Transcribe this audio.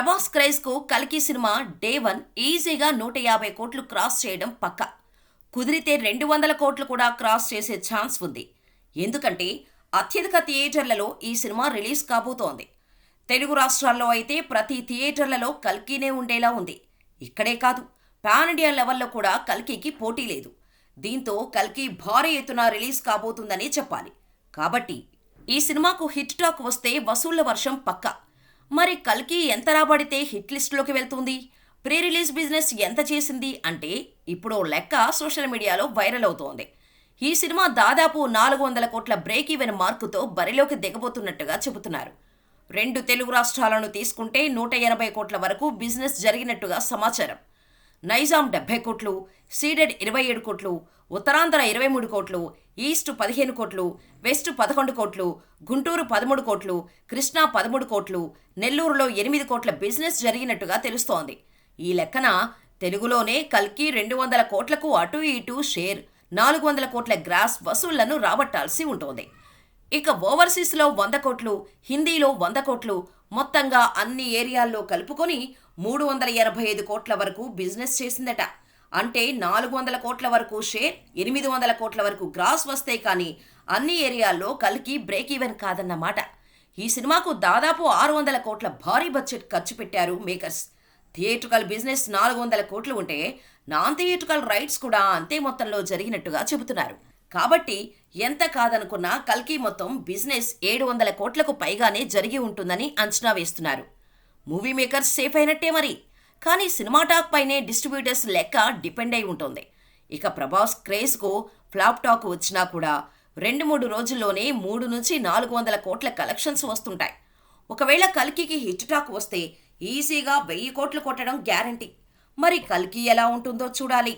ప్రభాస్ క్రేజ్కు కల్కి cinema day one ఈజీగా 150 కోట్లు క్రాస్ చేయడం పక్కా. కుదిరితే 200 కోట్లు కూడా క్రాస్ చేసే ఛాన్స్ ఉంది. ఎందుకంటే అత్యధిక థియేటర్లలో ఈ సినిమా రిలీజ్ కాబోతోంది. తెలుగు రాష్ట్రాల్లో అయితే ప్రతి థియేటర్లలో కల్కినే ఉండేలా ఉంది. ఇక్కడే కాదు, పాన్ ఇండియా లెవెల్లో కూడా కల్కికి పోటీ లేదు. దీంతో కల్కి భారీ ఎత్తున రిలీజ్ కాబోతుందని చెప్పాలి. కాబట్టి ఈ సినిమాకు హిట్ టాక్ వస్తే వసూళ్ల వర్షం పక్కా. మరి కల్కి ఎంత రాబడితే హిట్ లిస్టులోకి వెళ్తుంది? ప్రీ రిలీజ్ బిజినెస్ ఎంత చేసింది అంటే ఇప్పుడు ఓ లెక్క సోషల్ మీడియాలో వైరల్ అవుతోంది. ఈ సినిమా దాదాపు 400 కోట్ల బ్రేక్ ఈవెన్ మార్కుతో బరిలోకి దిగబోతున్నట్టుగా చెబుతున్నారు. 2 తెలుగు రాష్ట్రాలను తీసుకుంటే 180 కోట్ల వరకు బిజినెస్ జరిగినట్టుగా సమాచారం. నైజాం 70 కోట్లు, సీడెడ్ 27 కోట్లు, ఉత్తరాంధ్ర 23 కోట్లు, ఈస్ట్ 15 కోట్లు, వెస్ట్ 11 కోట్లు, గుంటూరు 13 కోట్లు, కృష్ణా 13 కోట్లు, నెల్లూరులో 8 కోట్ల బిజినెస్ జరిగినట్టుగా తెలుస్తోంది. ఈ లెక్కన తెలుగులోనే కల్కి 200 కోట్లకు అటు ఇటు షేర్ 400 కోట్ల గ్రాస్ వసూళ్లను రాబట్టాల్సి ఉంటుంది. ఇక ఓవర్సీస్లో 100 కోట్లు, హిందీలో 100 కోట్లు, మొత్తంగా అన్ని ఏరియాల్లో కలుపుకొని 385 కోట్ల వరకు బిజినెస్ చేసిందట. అంటే 400 కోట్ల వరకు షేర్, 800 కోట్ల వరకు గ్రాస్ వస్తే కానీ అన్ని ఏరియాల్లో కల్కి బ్రేక్ ఈవెన్ కాదన్నమాట. ఈ సినిమాకు దాదాపు 600 కోట్ల భారీ బడ్జెట్ ఖర్చు పెట్టారు మేకర్స్. థియేట్రికల్ బిజినెస్ 400 కోట్లు ఉంటే నాన్ థియేట్రికల్ రైట్స్ కూడా అంతే మొత్తంలో జరిగినట్టుగా చెబుతున్నారు. కాబట్టి ఎంత కాదనుకున్నా కల్కి మొత్తం బిజినెస్ 700 కోట్లకు పైగానే జరిగి ఉంటుందని అంచనా వేస్తున్నారు. మూవీ మేకర్స్ సేఫ్ అయినట్టే మరి. కానీ సినిమా టాక్ పైనే డిస్ట్రిబ్యూటర్స్ లెక్క డిపెండ్ అయి ఉంటుంది. ఇక ప్రభాస్ క్రేజ్కు ఫ్లాప్ టాక్ వచ్చినా కూడా 2-3 రోజుల్లోనే 3 నుంచి 400 కోట్ల కలెక్షన్స్ వస్తుంటాయి. ఒకవేళ కల్కికి హిట్ టాక్ వస్తే ఈజీగా 1000 కోట్లు కొట్టడం గ్యారంటీ. మరి కల్కి ఎలా ఉంటుందో చూడాలి.